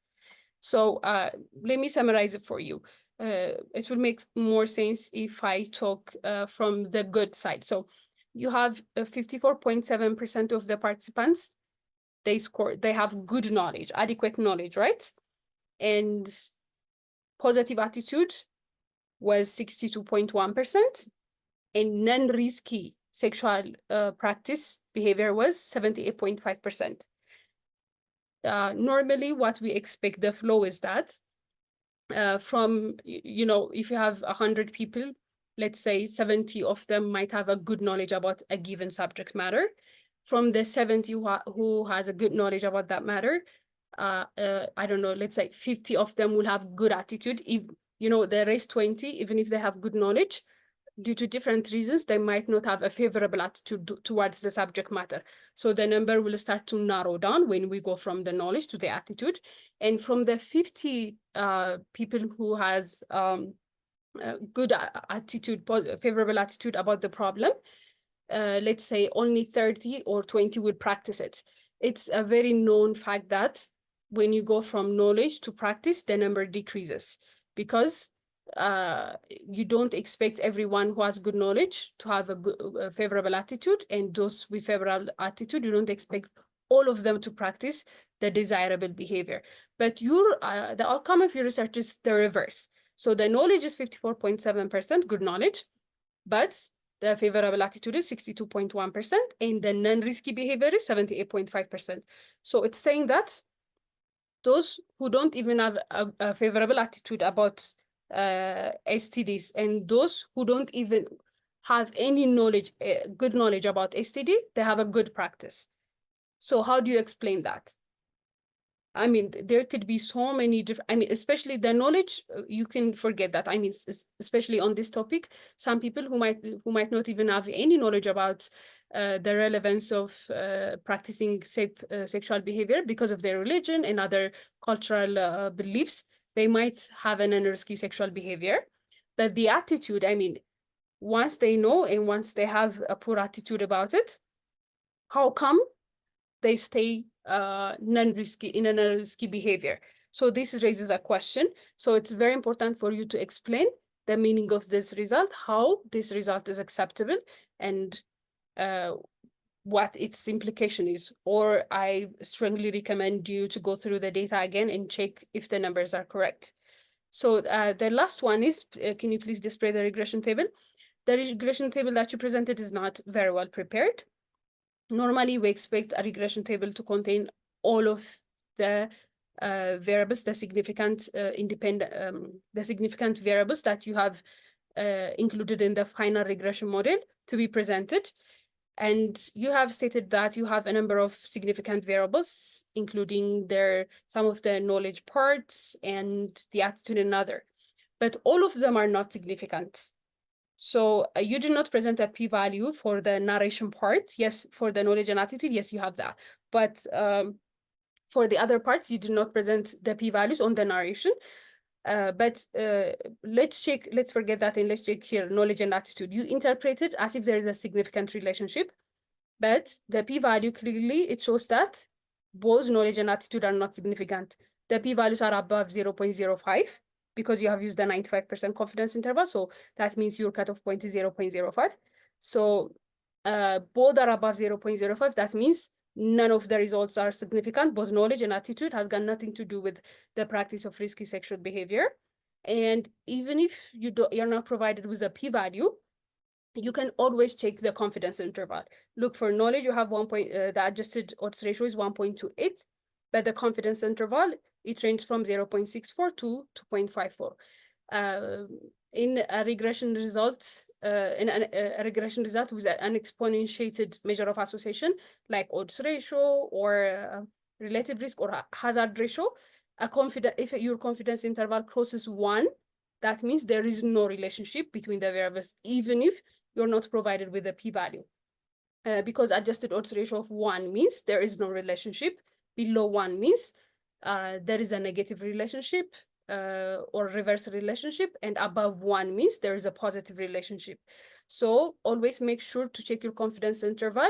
So let me summarize it for you. It will make more sense if I talk from the good side. So you have 54.7% of the participants, they have good knowledge, adequate knowledge, right? And positive attitude was 62.1%, and non-risky sexual practice behavior was 78.5%. Normally, what we expect the flow is that from, you know, if you have 100 people, let's say 70 of them might have a good knowledge about a given subject matter. From the 70 who has a good knowledge about that matter, I don't know, let's say 50 of them will have good attitude. If, you know, the rest 20, even if they have good knowledge, due to different reasons, they might not have a favorable attitude towards the subject matter. So the number will start to narrow down when we go from the knowledge to the attitude. And from the 50 people who has good attitude, favorable attitude about the problem, let's say only 30 or 20 would practice it. It's a very known fact that when you go from knowledge to practice, the number decreases, because you don't expect everyone who has good knowledge to have a favorable attitude, and those with favorable attitude, you don't expect all of them to practice the desirable behavior. But the outcome of your research is the reverse. So the knowledge is 54.7% good knowledge, but the favorable attitude is 62.1%, and the non-risky behavior is 78.5%. So it's saying that those who don't even have a favorable attitude about STDs, and those who don't even have any knowledge, good knowledge about STD, they have a good practice. So how do you explain that? I mean, there could be so many different, I mean, especially the knowledge, you can forget that. I mean, especially on this topic, some people who might not even have any knowledge about the relevance of practicing safe sexual behavior because of their religion and other cultural beliefs, they might have an unrisky sexual behavior. But the attitude, I mean, once they know and once they have a poor attitude about it, how come they stay non-risky in a non-risky behavior? So this raises a question. So it's very important for you to explain the meaning of this result, how this result is acceptable, and what its implication is. Or I strongly recommend you to go through the data again and check if the numbers are correct. So the last one is, can you please display the regression table? The regression table that you presented is not very well prepared. Normally, we expect a regression table to contain all of the variables, the significant the significant variables that you have included in the final regression model to be presented. And you have stated that you have a number of significant variables, including some of the knowledge parts and the attitude and other, but all of them are not significant. So you did not present a p-value for the narration part. Yes, for the knowledge and attitude, yes, you have that. But for the other parts, you did not present the p-values on the narration. But let's forget that and let's check here, knowledge and attitude. You interpreted as if there is a significant relationship, but the p-value clearly, it shows that both knowledge and attitude are not significant. The p-values are above 0.05. because you have used the 95% confidence interval. So that means your cutoff point is 0.05. So both are above 0.05. That means none of the results are significant. Both knowledge and attitude has got nothing to do with the practice of risky sexual behavior. And even if you're not provided with a p-value, you can always check the confidence interval. Look for knowledge, you have the adjusted odds ratio is 1.28, but the confidence interval, it ranges from 0.64 to 2.54. In a regression result, a regression result with an exponentiated measure of association, like odds ratio or relative risk or hazard ratio, if your confidence interval crosses 1, that means there is no relationship between the variables, even if you're not provided with a p-value. Because adjusted odds ratio of 1 means there is no relationship. Below 1 means there is a negative relationship or reverse relationship, and above 1 means there is a positive relationship. So always make sure to check your confidence interval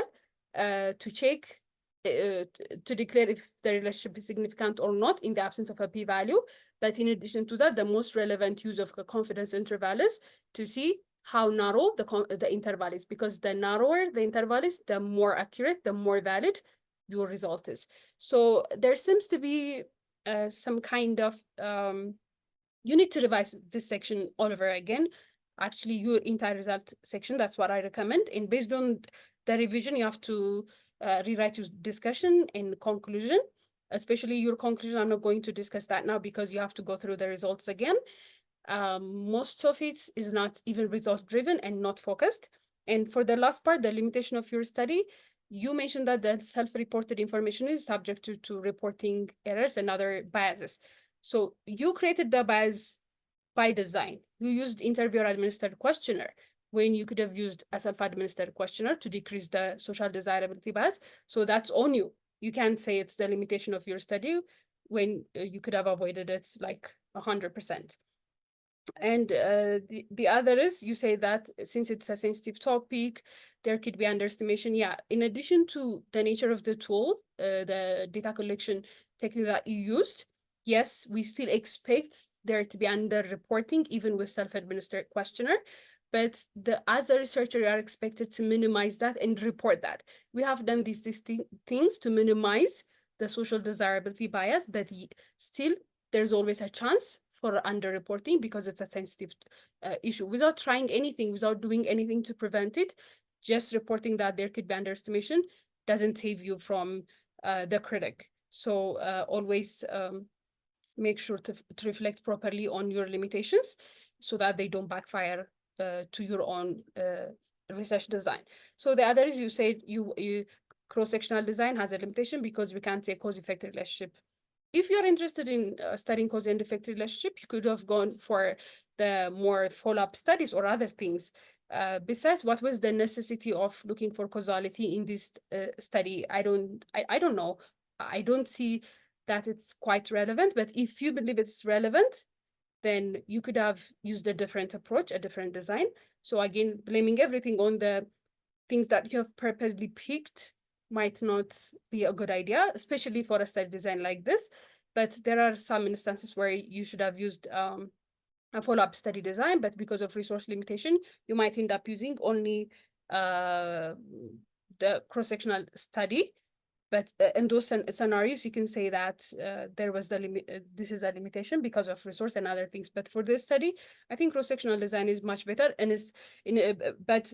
to check to declare if the relationship is significant or not in the absence of a p-value. But in addition to that, the most relevant use of a confidence interval is to see how narrow the interval is, because the narrower the interval is, the more accurate, the more valid your result is. So there seems to be some kind of, you need to revise this section all over again. Actually, your entire result section, that's what I recommend. And based on the revision, you have to rewrite your discussion and conclusion, especially your conclusion. I'm not going to discuss that now because you have to go through the results again. Most of it is not even result driven and not focused. And for the last part, the limitation of your study, you mentioned that the self-reported information is subject to reporting errors and other biases. So you created the bias by design. You used interviewer-administered questionnaire when you could have used a self-administered questionnaire to decrease the social desirability bias. So that's on you. You can't say it's the limitation of your study when you could have avoided it like 100%. And the other is, you say that since it's a sensitive topic, there could be underestimation. Yeah, in addition to the nature of the tool, the data collection technique that you used, yes, we still expect there to be underreporting even with self-administered questionnaire. but as a researcher, you are expected to minimize that and report that. We have done these things to minimize the social desirability bias, but still there's always a chance for underreporting because it's a sensitive issue. Without trying anything, without doing anything to prevent it, just reporting that there could be underestimation doesn't save you from the critic. So always make sure to reflect properly on your limitations so that they don't backfire to your own research design. So the other is you said you cross-sectional design has a limitation because we can't say cause-effect relationship. If you're interested in studying cause and effect relationship, you could have gone for the more follow-up studies or other things. Besides, what was the necessity of looking for causality in this study? I don't know. I don't see that it's quite relevant, but if you believe it's relevant, then you could have used a different approach, a different design. So again, blaming everything on the things that you have purposely picked might not be a good idea, especially for a study design like this. But there are some instances where you should have used a follow-up study design, but because of resource limitation, you might end up using only the cross-sectional study. But in those scenarios, you can say that there was this is a limitation because of resource and other things. But for this study, I think cross-sectional design is much better, and but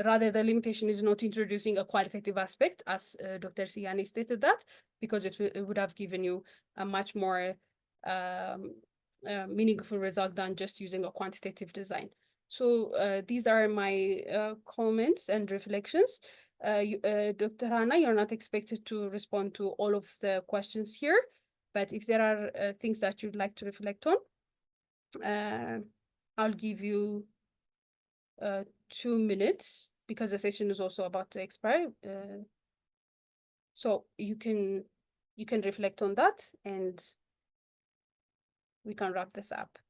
rather the limitation is not introducing a qualitative aspect, as Dr. Siani stated that, because it would have given you a much more meaningful result than just using a quantitative design. So these are my comments and reflections. Dr. Hannah, you're not expected to respond to all of the questions here, but if there are things that you'd like to reflect on, I'll give you 2 minutes because the session is also about to expire. So you can reflect on that and we can wrap this up.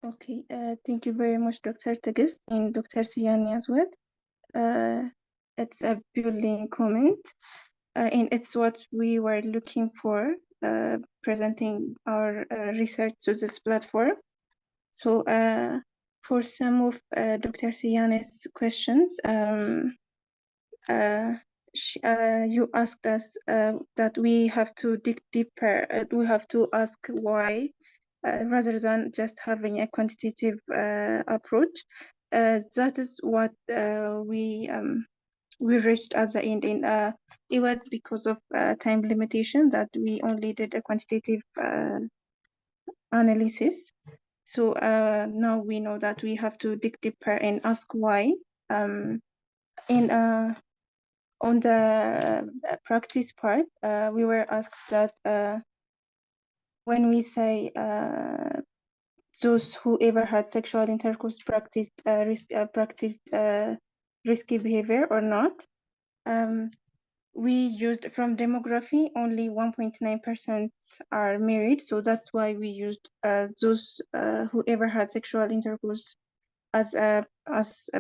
Okay, thank you very much, Dr. Tegist and Dr. Siani as well. It's a building comment, and it's what we were looking for, presenting our research to this platform. So for some of Dr. Siani's questions, you asked us that we have to dig deeper, we have to ask why, rather than just having a quantitative approach. That is what we reached at the end, and it was because of time limitation that we only did a quantitative analysis. So now we know that we have to dig deeper and ask why. And on the practice part, we were asked that when we say those who ever had sexual intercourse practiced risky behavior or not. We used from demography, only 1.9% are married, so that's why we used those who ever had sexual intercourse as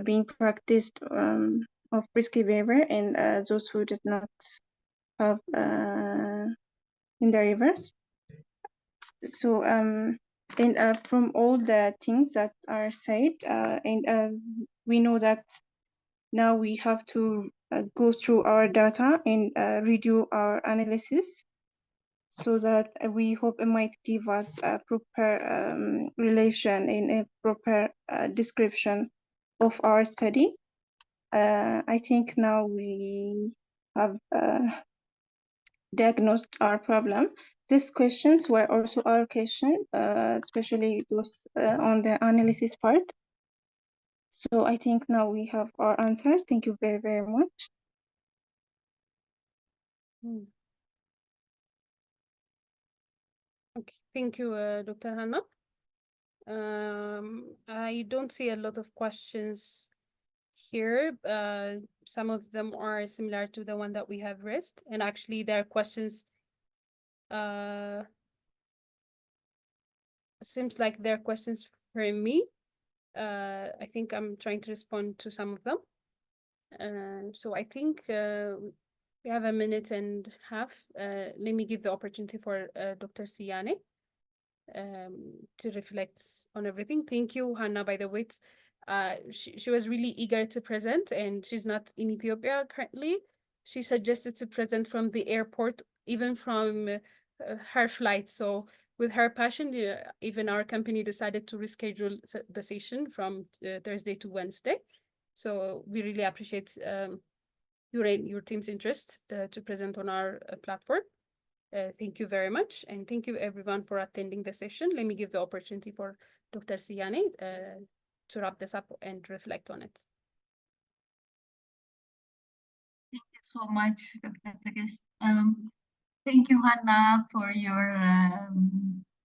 being practiced of risky behavior, and those who did not have in the reverse. So and from all the things that are said, and we know that now we have to go through our data and redo our analysis, so that we hope it might give us a proper relation and a proper description of our study. I think now we have diagnosed our problem. These questions were also our question, especially those on the analysis part. So I think now we have our answer. Thank you very, very much. Okay, thank you, Dr. Hannah. I don't see a lot of questions here. Some of them are similar to the one that we have raised, and actually there are questions. Seems like there are questions for me. I think I'm trying to respond to some of them. So I think we have a minute and a half. Let me give the opportunity for Dr. Siani. to reflect on everything. Thank you, Hannah, by the way. She was really eager to present, and she's not in Ethiopia currently. She suggested to present from the airport, even from her flight. So with her passion, even our company decided to reschedule the session from Thursday to Wednesday. So we really appreciate your team's interest to present on our platform. Thank you very much, and thank you everyone for attending the session. Let me give the opportunity for Dr. Siane to wrap this up and reflect on it. Thank you so much, Dr. Tegis. Thank you, Hannah, for your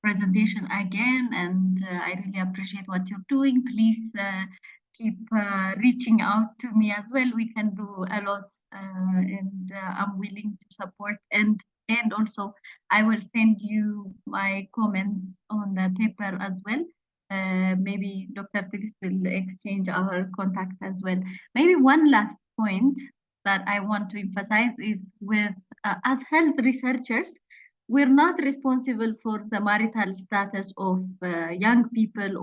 presentation again, and I really appreciate what you're doing. Please keep reaching out to me as well. We can do a lot, and I'm willing to support. And also, I will send you my comments on the paper as well. Maybe Dr. Tegis will exchange our contact as well. Maybe one last point that I want to emphasize is with as health researchers, we're not responsible for the marital status of young people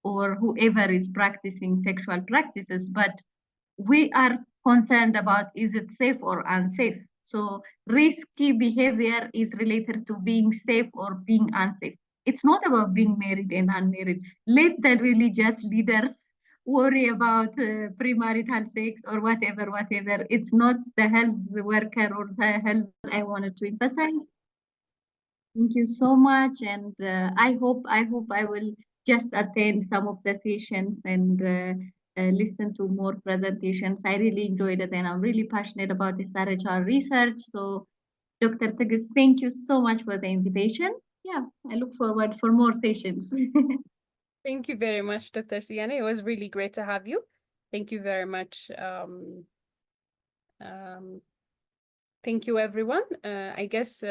or whoever is practicing sexual practices, but we are concerned about is it safe or unsafe. So risky behavior is related to being safe or being unsafe. It's not about being married and unmarried. Let the religious leaders worry about premarital sex or whatever. It's not the health worker or the health I wanted to emphasize. Thank you so much, and I hope I will just attend some of the sessions and listen to more presentations. I really enjoyed it, and I'm really passionate about this RHR research. So, Dr. Tegis, thank you so much for the invitation. Yeah, I look forward for more sessions. Thank you very much, Dr. Siane. It was really great to have you. Thank you very much. Thank you, everyone. I guess